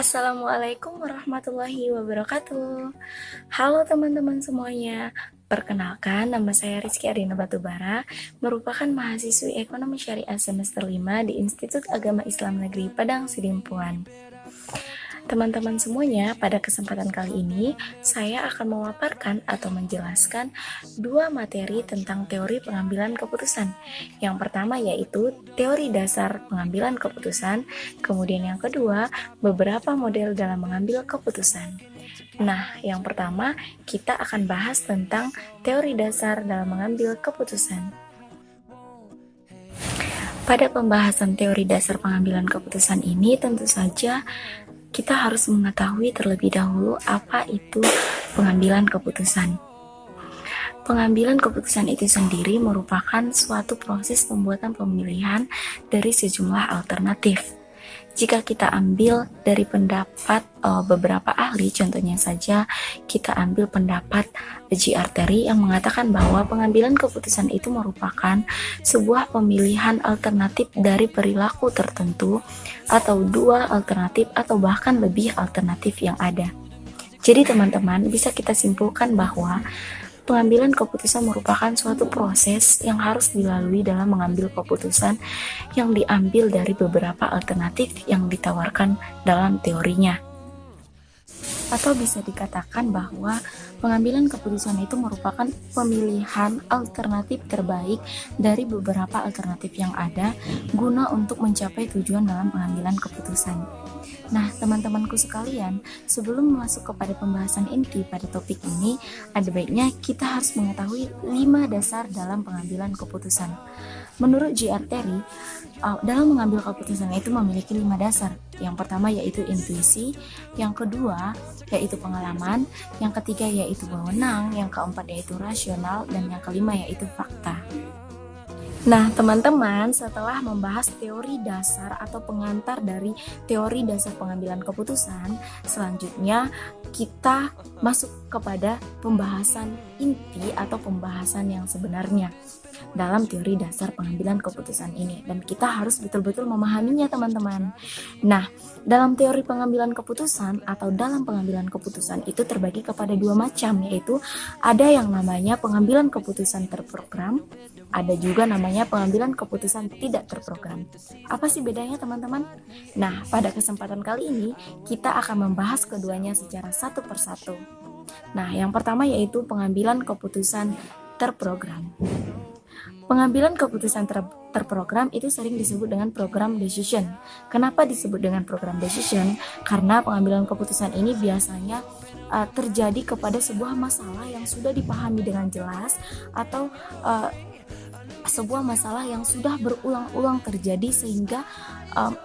Assalamualaikum warahmatullahi wabarakatuh. Halo teman-teman semuanya. Perkenalkan, nama saya Rizky Arina Batubara, merupakan mahasiswi Ekonomi Syariah semester 5 di Institut Agama Islam Negeri Padang Sidimpuan. Teman-teman semuanya, pada kesempatan kali ini saya akan memaparkan atau menjelaskan dua materi tentang teori pengambilan keputusan. Yang pertama yaitu teori dasar pengambilan keputusan, kemudian yang kedua beberapa model dalam mengambil keputusan. Nah, yang pertama kita akan bahas tentang teori dasar dalam mengambil keputusan. Pada pembahasan teori dasar pengambilan keputusan ini tentu saja kita harus mengetahui terlebih dahulu apa itu pengambilan keputusan. Pengambilan keputusan itu sendiri merupakan suatu proses pembuatan pemilihan dari sejumlah alternatif. Jika kita ambil dari pendapat beberapa ahli, contohnya saja kita ambil pendapat J.R. Terry yang mengatakan bahwa pengambilan keputusan itu merupakan sebuah pemilihan alternatif dari perilaku tertentu atau dua alternatif atau bahkan lebih alternatif yang ada. Jadi teman-teman, bisa kita simpulkan bahwa pengambilan keputusan merupakan suatu proses yang harus dilalui dalam mengambil keputusan yang diambil dari beberapa alternatif yang ditawarkan dalam teorinya. Atau bisa dikatakan bahwa pengambilan keputusan itu merupakan pemilihan alternatif terbaik dari beberapa alternatif yang ada guna untuk mencapai tujuan dalam pengambilan keputusan. Nah, teman-temanku sekalian, sebelum masuk kepada pembahasan inti pada topik ini, ada baiknya kita harus mengetahui 5 dasar dalam pengambilan keputusan. Menurut J.R. Terry, dalam mengambil keputusan itu memiliki 5 dasar. Yang pertama yaitu intuisi, yang kedua yaitu pengalaman, yang ketiga yaitu wewenang, yang keempat yaitu rasional, dan yang kelima yaitu fakta. Nah, teman-teman, setelah membahas teori dasar atau pengantar dari teori dasar pengambilan keputusan, selanjutnya kita masuk kepada pembahasan inti atau pembahasan yang sebenarnya dalam teori dasar pengambilan keputusan ini, dan kita harus betul-betul memahaminya, teman-teman. Nah, dalam teori pengambilan keputusan atau dalam pengambilan keputusan itu terbagi kepada dua macam, yaitu ada yang namanya pengambilan keputusan terprogram, ada juga namanya pengambilan keputusan tidak terprogram. Apa sih bedanya, teman-teman? Nah, pada kesempatan kali ini kita akan membahas keduanya secara satu persatu. Nah, yang pertama yaitu pengambilan keputusan terprogram. Pengambilan keputusan terprogram itu sering disebut dengan program decision. Kenapa disebut dengan program decision? Karena pengambilan keputusan ini biasanya terjadi kepada sebuah masalah yang sudah dipahami dengan jelas atau sebuah masalah yang sudah berulang-ulang terjadi sehingga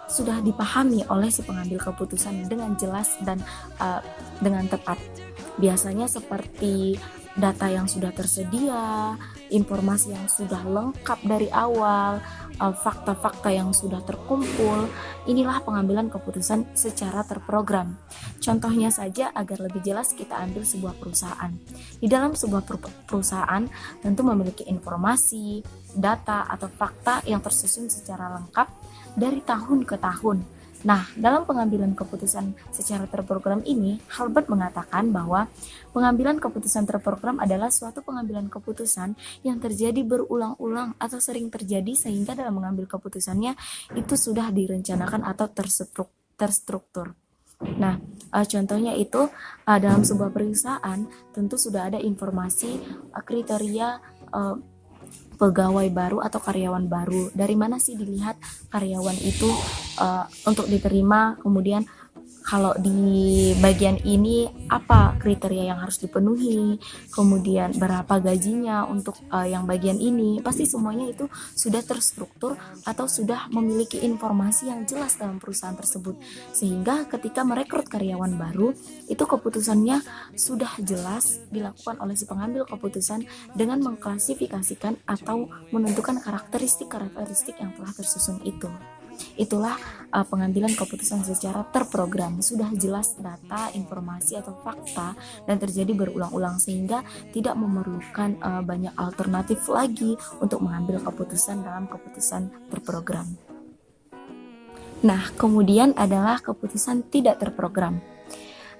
sudah dipahami oleh si pengambil keputusan dengan jelas dan dengan tepat. Biasanya seperti data yang sudah tersedia, informasi yang sudah lengkap dari awal, fakta-fakta yang sudah terkumpul. Inilah pengambilan keputusan secara terprogram. Contohnya saja agar lebih jelas kita ambil sebuah perusahaan. Di dalam sebuah perusahaan tentu memiliki informasi, data atau fakta yang tersusun secara lengkap dari tahun ke tahun. Nah, dalam pengambilan keputusan secara terprogram ini, Halbert mengatakan bahwa pengambilan keputusan terprogram adalah suatu pengambilan keputusan yang terjadi berulang-ulang atau sering terjadi sehingga dalam mengambil keputusannya itu sudah direncanakan atau terstruktur. Nah, contohnya itu dalam sebuah perusahaan tentu sudah ada informasi kriteria pegawai baru atau karyawan baru. Dari mana sih dilihat karyawan itu untuk diterima, kemudian kalau di bagian ini apa kriteria yang harus dipenuhi, kemudian berapa gajinya untuk yang bagian ini. Pasti semuanya itu sudah terstruktur atau sudah memiliki informasi yang jelas dalam perusahaan tersebut, sehingga ketika merekrut karyawan baru itu keputusannya sudah jelas dilakukan oleh si pengambil keputusan dengan mengklasifikasikan atau menentukan karakteristik yang telah tersusun itu. Itulah pengambilan keputusan secara terprogram, sudah jelas data, informasi atau fakta dan terjadi berulang-ulang sehingga tidak memerlukan banyak alternatif lagi untuk mengambil keputusan dalam keputusan terprogram. Nah, kemudian adalah keputusan tidak terprogram.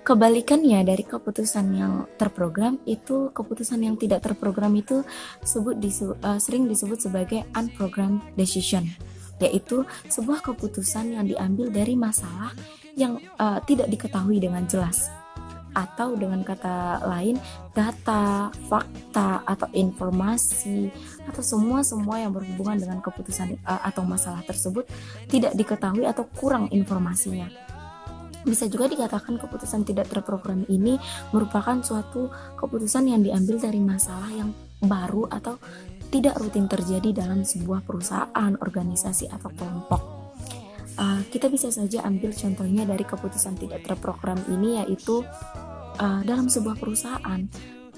Kebalikannya dari keputusan yang terprogram itu, keputusan yang tidak terprogram itu sering disebut sebagai unprogrammed decision, yaitu sebuah keputusan yang diambil dari masalah yang tidak diketahui dengan jelas, atau dengan kata lain data, fakta, atau informasi, atau semua yang berhubungan dengan keputusan atau masalah tersebut tidak diketahui atau kurang informasinya. Bisa juga dikatakan keputusan tidak terprogram ini merupakan suatu keputusan yang diambil dari masalah yang baru atau tidak rutin terjadi dalam sebuah perusahaan, organisasi, atau kelompok. Kita bisa saja ambil contohnya dari keputusan tidak terprogram ini, yaitu dalam sebuah perusahaan.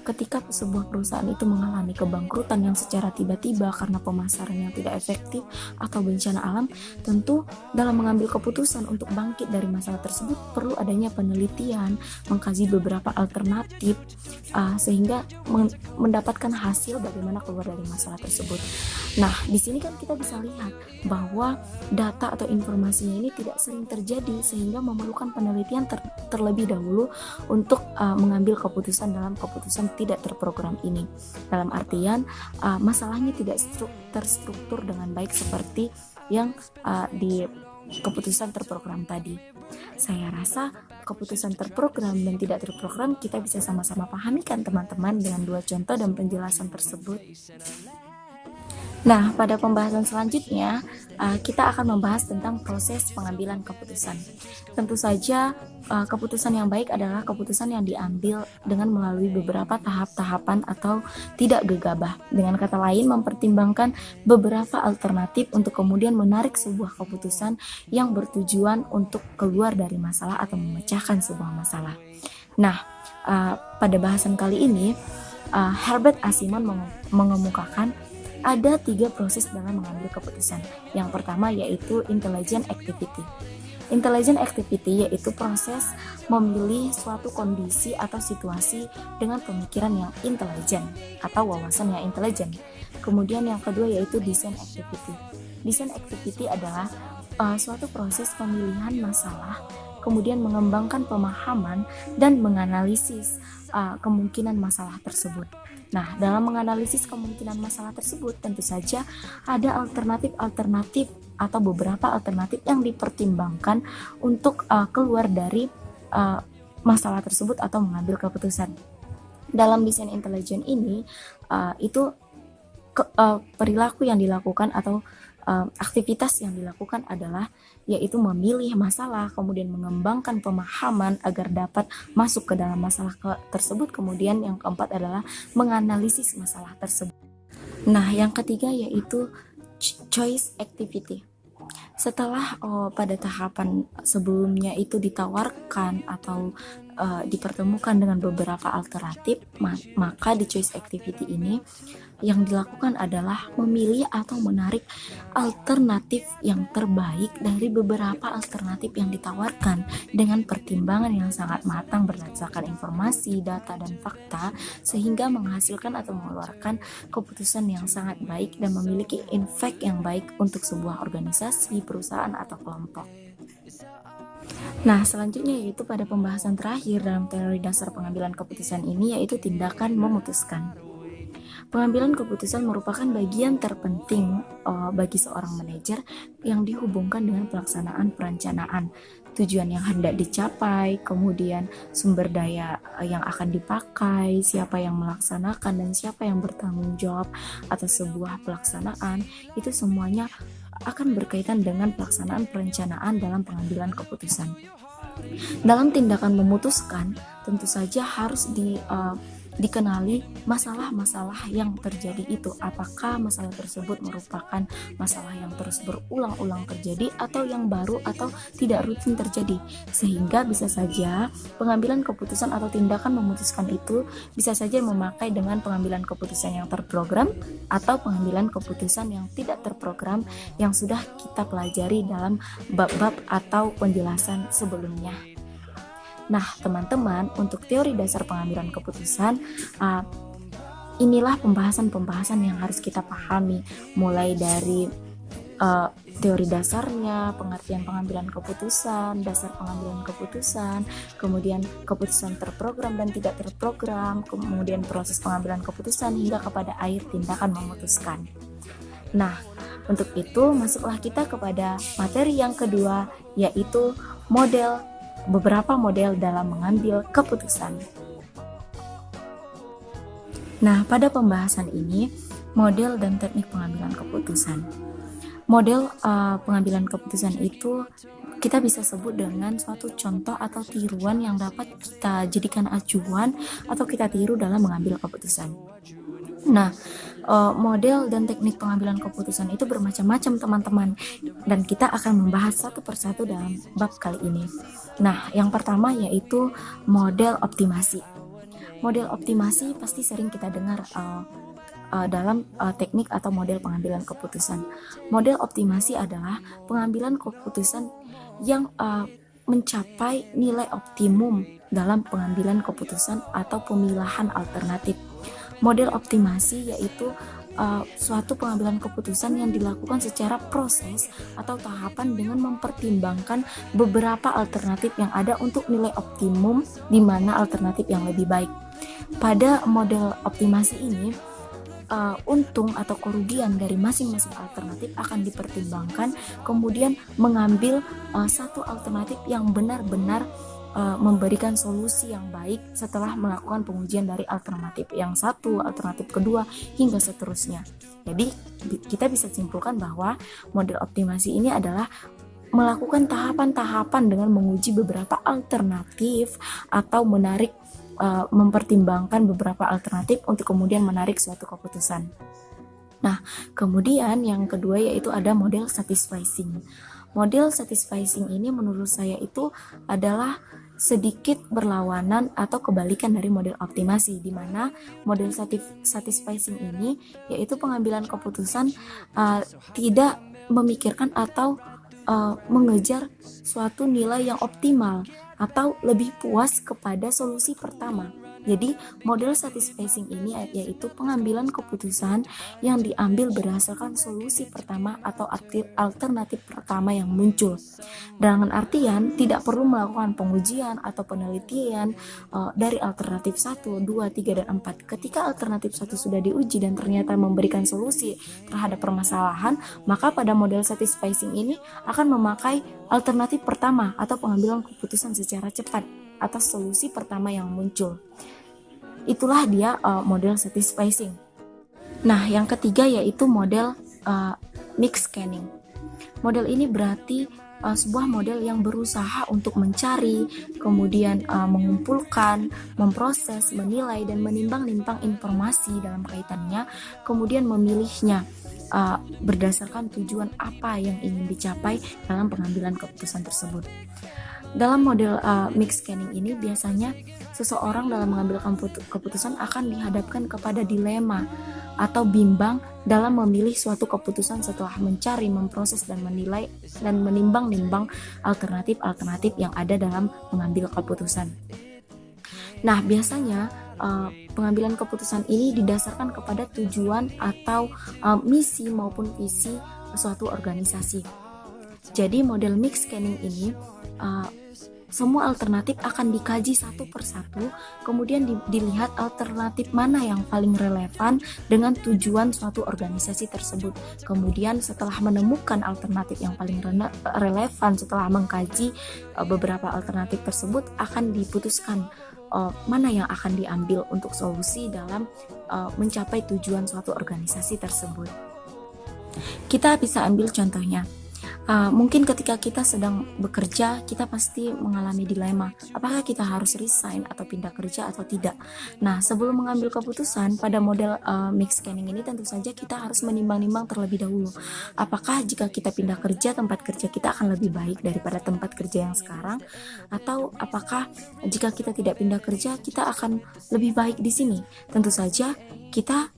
Ketika sebuah perusahaan itu mengalami kebangkrutan yang secara tiba-tiba karena pemasaran yang tidak efektif atau bencana alam, tentu dalam mengambil keputusan untuk bangkit dari masalah tersebut perlu adanya penelitian, mengkaji beberapa alternatif, sehingga mendapatkan hasil bagaimana keluar dari masalah tersebut. Nah, di sini kan kita bisa lihat bahwa data atau informasinya ini tidak sering terjadi, sehingga memerlukan penelitian terlebih dahulu untuk mengambil keputusan dalam keputusan tidak terprogram ini. Dalam artian masalahnya tidak terstruktur dengan baik seperti yang di keputusan terprogram tadi. Saya rasa keputusan terprogram dan tidak terprogram kita bisa sama-sama pahami kan teman-teman dengan dua contoh dan penjelasan tersebut. Nah, pada pembahasan selanjutnya, kita akan membahas tentang proses pengambilan keputusan. Tentu saja, keputusan yang baik adalah keputusan yang diambil dengan melalui beberapa tahap-tahapan atau tidak gegabah. Dengan kata lain, mempertimbangkan beberapa alternatif untuk kemudian menarik sebuah keputusan yang bertujuan untuk keluar dari masalah atau memecahkan sebuah masalah. Nah, pada bahasan kali ini, Herbert Asimov mengemukakan ada 3 proses dalam mengambil keputusan. Yang pertama yaitu intelligent activity. Intelligent activity yaitu proses memilih suatu kondisi atau situasi dengan pemikiran yang intelijen atau wawasan yang intelijen. Kemudian yang kedua yaitu design activity. Design activity adalah suatu proses pemilihan masalah, kemudian mengembangkan pemahaman dan menganalisis kemungkinan masalah tersebut. Nah, dalam menganalisis kemungkinan masalah tersebut, tentu saja ada alternatif-alternatif atau beberapa alternatif yang dipertimbangkan untuk keluar dari masalah tersebut atau mengambil keputusan. Dalam desain intelijen ini, itu perilaku yang dilakukan atau aktivitas yang dilakukan adalah yaitu memilih masalah, kemudian mengembangkan pemahaman agar dapat masuk ke dalam masalah tersebut. Kemudian yang keempat adalah menganalisis masalah tersebut. Nah, yang ketiga yaitu choice activity. Setelah pada tahapan sebelumnya itu ditawarkan atau dipertemukan dengan beberapa alternatif, maka di choice activity ini yang dilakukan adalah memilih atau menarik alternatif yang terbaik dari beberapa alternatif yang ditawarkan dengan pertimbangan yang sangat matang berdasarkan informasi, data, dan fakta, sehingga menghasilkan atau mengeluarkan keputusan yang sangat baik dan memiliki impact yang baik untuk sebuah organisasi, perusahaan, atau kelompok. Nah, selanjutnya yaitu pada pembahasan terakhir dalam teori dasar pengambilan keputusan ini yaitu tindakan memutuskan. Pengambilan keputusan merupakan bagian terpenting bagi seorang manajer yang dihubungkan dengan pelaksanaan perencanaan, tujuan yang hendak dicapai, kemudian sumber daya yang akan dipakai, siapa yang melaksanakan, dan siapa yang bertanggung jawab atas sebuah pelaksanaan. Itu semuanya akan berkaitan dengan pelaksanaan perencanaan dalam pengambilan keputusan. Dalam tindakan memutuskan, tentu saja harus dikenali masalah-masalah yang terjadi itu. Apakah masalah tersebut merupakan masalah yang terus berulang-ulang terjadi atau yang baru atau tidak rutin terjadi, sehingga bisa saja pengambilan keputusan atau tindakan memutuskan itu bisa saja memakai dengan pengambilan keputusan yang terprogram atau pengambilan keputusan yang tidak terprogram yang sudah kita pelajari dalam bab-bab atau penjelasan sebelumnya. Nah, teman-teman, untuk teori dasar pengambilan keputusan, inilah pembahasan-pembahasan yang harus kita pahami, mulai dari teori dasarnya, pengertian pengambilan keputusan, dasar pengambilan keputusan, kemudian keputusan terprogram dan tidak terprogram, kemudian proses pengambilan keputusan hingga kepada akhir tindakan memutuskan. Nah, untuk itu masuklah kita kepada materi yang kedua, yaitu beberapa model dalam mengambil keputusan. Nah, pada pembahasan ini, model dan teknik pengambilan keputusan. Model pengambilan keputusan itu kita bisa sebut dengan suatu contoh atau tiruan yang dapat kita jadikan acuan atau kita tiru dalam mengambil keputusan. Nah, model dan teknik pengambilan keputusan itu bermacam-macam teman-teman, dan kita akan membahas satu persatu dalam bab kali ini. Nah, yang pertama yaitu model optimasi. Model optimasi pasti sering kita dengar dalam teknik atau model pengambilan keputusan. Model optimasi adalah pengambilan keputusan yang mencapai nilai optimum dalam pengambilan keputusan atau pemilahan alternatif. Model optimasi yaitu suatu pengambilan keputusan yang dilakukan secara proses atau tahapan dengan mempertimbangkan beberapa alternatif yang ada untuk nilai optimum di mana alternatif yang lebih baik. Pada model optimasi ini, untung atau kerugian dari masing-masing alternatif akan dipertimbangkan, kemudian mengambil satu alternatif yang benar-benar memberikan solusi yang baik setelah melakukan pengujian dari alternatif yang satu, alternatif kedua, hingga seterusnya. Jadi kita bisa simpulkan bahwa model optimasi ini adalah melakukan tahapan-tahapan dengan menguji beberapa alternatif atau mempertimbangkan beberapa alternatif untuk kemudian menarik suatu keputusan. Nah, kemudian yang kedua yaitu ada model satisficing. Model satisficing ini menurut saya itu adalah sedikit berlawanan atau kebalikan dari model optimasi, di mana model satisficing ini yaitu pengambilan keputusan tidak memikirkan atau mengejar suatu nilai yang optimal atau lebih puas kepada solusi pertama. Jadi model satisficing ini yaitu pengambilan keputusan yang diambil berdasarkan solusi pertama atau alternatif pertama yang muncul. Dengan artian tidak perlu melakukan pengujian atau penelitian dari alternatif 1, 2, 3, dan 4. Ketika alternatif 1 sudah diuji dan ternyata memberikan solusi terhadap permasalahan, maka pada model satisficing ini akan memakai alternatif pertama atau pengambilan keputusan secara cepat atas solusi pertama yang muncul. Itulah dia model satisficing. Nah, yang ketiga yaitu model mix scanning. Model ini berarti sebuah model yang berusaha untuk mencari, kemudian mengumpulkan, memproses, menilai, dan menimbang-nimbang informasi dalam kaitannya, kemudian memilihnya berdasarkan tujuan apa yang ingin dicapai dalam pengambilan keputusan tersebut. Dalam model mix scanning ini biasanya seseorang dalam mengambil keputusan akan dihadapkan kepada dilema atau bimbang dalam memilih suatu keputusan setelah mencari, memproses, dan menilai dan menimbang-nimbang alternatif-alternatif yang ada dalam mengambil keputusan. Nah, biasanya pengambilan keputusan ini didasarkan kepada tujuan atau misi maupun visi suatu organisasi. Jadi model mix scanning ini semua alternatif akan dikaji satu persatu, kemudian dilihat alternatif mana yang paling relevan dengan tujuan suatu organisasi tersebut. Kemudian setelah menemukan alternatif yang paling relevan, setelah mengkaji beberapa alternatif tersebut, akan diputuskan mana yang akan diambil untuk solusi dalam mencapai tujuan suatu organisasi tersebut. Kita bisa ambil contohnya. Mungkin ketika kita sedang bekerja, kita pasti mengalami dilema, apakah kita harus resign atau pindah kerja atau tidak. Nah, sebelum mengambil keputusan pada model mix scanning ini, tentu saja kita harus menimbang-nimbang terlebih dahulu. Apakah jika kita pindah kerja, tempat kerja kita akan lebih baik daripada tempat kerja yang sekarang, atau apakah jika kita tidak pindah kerja, kita akan lebih baik di sini. Tentu saja kita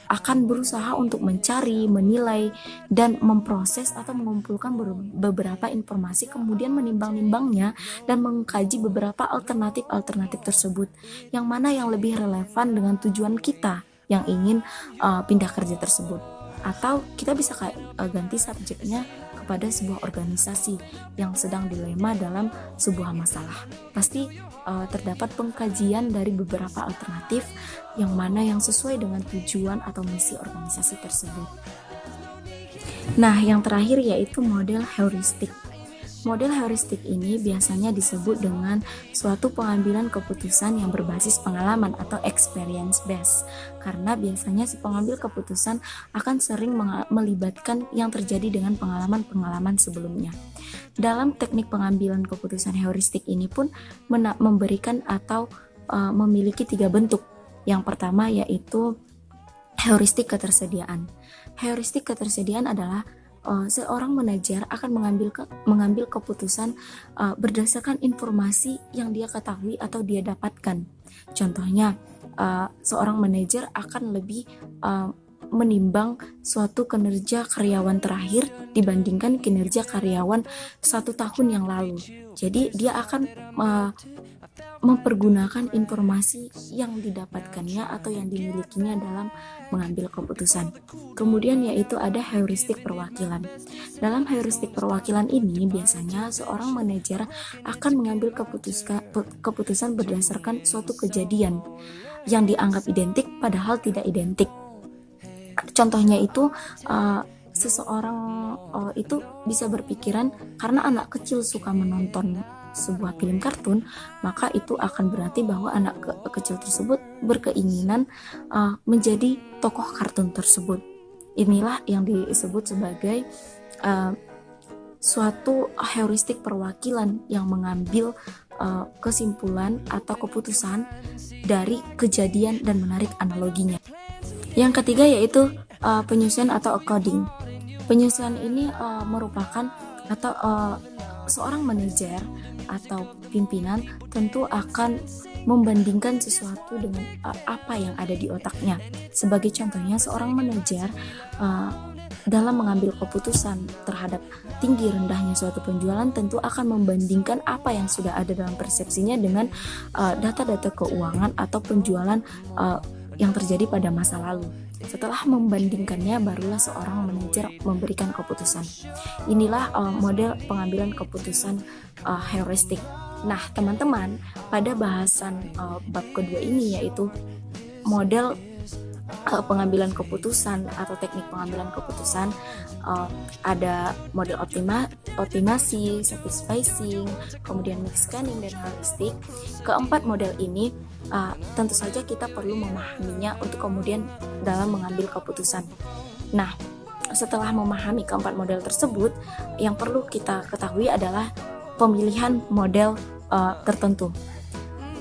akan berusaha untuk mencari, menilai, dan memproses atau mengumpulkan beberapa informasi, kemudian menimbang-nimbangnya dan mengkaji beberapa alternatif tersebut, yang mana yang lebih relevan dengan tujuan kita yang ingin pindah kerja tersebut. Atau kita bisa ganti subjeknya kepada sebuah organisasi yang sedang dilema dalam sebuah masalah. Pasti terdapat pengkajian dari beberapa alternatif yang mana yang sesuai dengan tujuan atau misi organisasi tersebut. Nah, yang terakhir yaitu model heuristik. Model heuristik ini biasanya disebut dengan suatu pengambilan keputusan yang berbasis pengalaman atau experience based, karena biasanya si pengambil keputusan akan sering melibatkan yang terjadi dengan pengalaman-pengalaman sebelumnya. Dalam teknik pengambilan keputusan heuristik ini pun memberikan atau memiliki 3 bentuk. Yang pertama yaitu heuristik ketersediaan. Heuristik ketersediaan adalah seorang manajer akan mengambil keputusan berdasarkan informasi yang dia ketahui atau dia dapatkan. Contohnya, seorang manajer akan lebih menimbang suatu kinerja karyawan terakhir dibandingkan kinerja karyawan 1 tahun yang lalu. Jadi dia akan mempergunakan informasi yang didapatkannya atau yang dimilikinya dalam mengambil keputusan. Kemudian yaitu ada heuristik perwakilan. Dalam heuristik perwakilan ini biasanya seorang manajer akan mengambil keputusan berdasarkan suatu kejadian yang dianggap identik padahal tidak identik. Contohnya itu seseorang itu bisa berpikiran karena anak kecil suka menonton sebuah film kartun, maka itu akan berarti bahwa anak kecil tersebut berkeinginan menjadi tokoh kartun tersebut. Inilah yang disebut sebagai suatu heuristik perwakilan yang mengambil kesimpulan atau keputusan dari kejadian dan menarik analoginya. Yang ketiga yaitu penyusuan atau coding. Penyusuan ini merupakan atau seorang manajer atau pimpinan tentu akan membandingkan sesuatu dengan apa yang ada di otaknya. Sebagai contohnya, seorang manajer dalam mengambil keputusan terhadap tinggi rendahnya suatu penjualan tentu akan membandingkan apa yang sudah ada dalam persepsinya dengan data-data keuangan atau penjualan yang terjadi pada masa lalu. Setelah membandingkannya, barulah seorang manajer memberikan keputusan. Inilah model pengambilan keputusan heuristik. Nah, teman-teman, pada bahasan bab kedua ini yaitu model pengambilan keputusan atau teknik pengambilan keputusan, ada model optimasi, satisficing, kemudian mixed scanning dan heuristik. Keempat model ini tentu saja kita perlu memahaminya untuk kemudian dalam mengambil keputusan. Nah, setelah memahami keempat model tersebut, yang perlu kita ketahui adalah pemilihan model tertentu.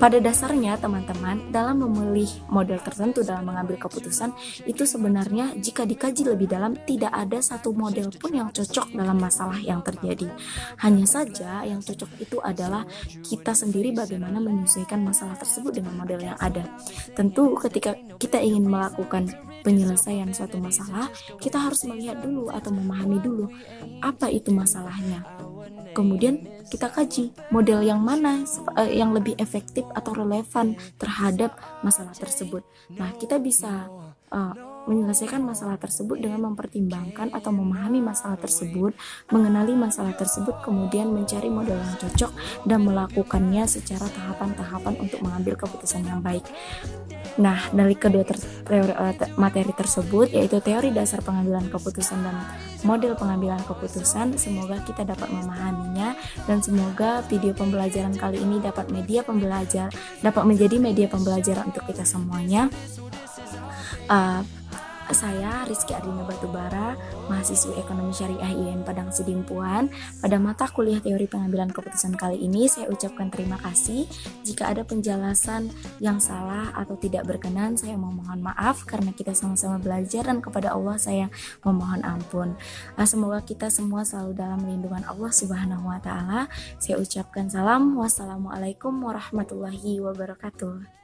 Pada dasarnya teman-teman, dalam memilih model tertentu dalam mengambil keputusan itu sebenarnya jika dikaji lebih dalam tidak ada satu model pun yang cocok dalam masalah yang terjadi. Hanya saja yang cocok itu adalah kita sendiri bagaimana menyesuaikan masalah tersebut dengan model yang ada. Tentu ketika kita ingin melakukan penyelesaian suatu masalah, kita harus melihat dulu atau memahami dulu apa itu masalahnya. Kemudian kita kaji model yang mana yang lebih efektif atau relevan terhadap masalah tersebut. Nah, kita bisa menyelesaikan masalah tersebut dengan mempertimbangkan atau memahami masalah tersebut, mengenali masalah tersebut, kemudian mencari model yang cocok dan melakukannya secara tahapan-tahapan untuk mengambil keputusan yang baik. Nah, dari kedua materi tersebut, yaitu teori dasar pengambilan keputusan dan model pengambilan keputusan, semoga kita dapat memahaminya dan semoga video pembelajaran kali ini dapat menjadi media pembelajaran untuk kita semuanya. Saya Rizky Ardina Batubara, mahasiswi Ekonomi Syariah IAIN Padang Sidimpuan. Pada mata kuliah teori pengambilan keputusan kali ini, saya ucapkan terima kasih. Jika ada penjelasan yang salah atau tidak berkenan, saya memohon maaf karena kita sama-sama belajar dan kepada Allah saya memohon ampun. Semoga kita semua selalu dalam lindungan Allah Subhanahu wa Ta'ala. Saya ucapkan salam. Wassalamualaikum warahmatullahi wabarakatuh.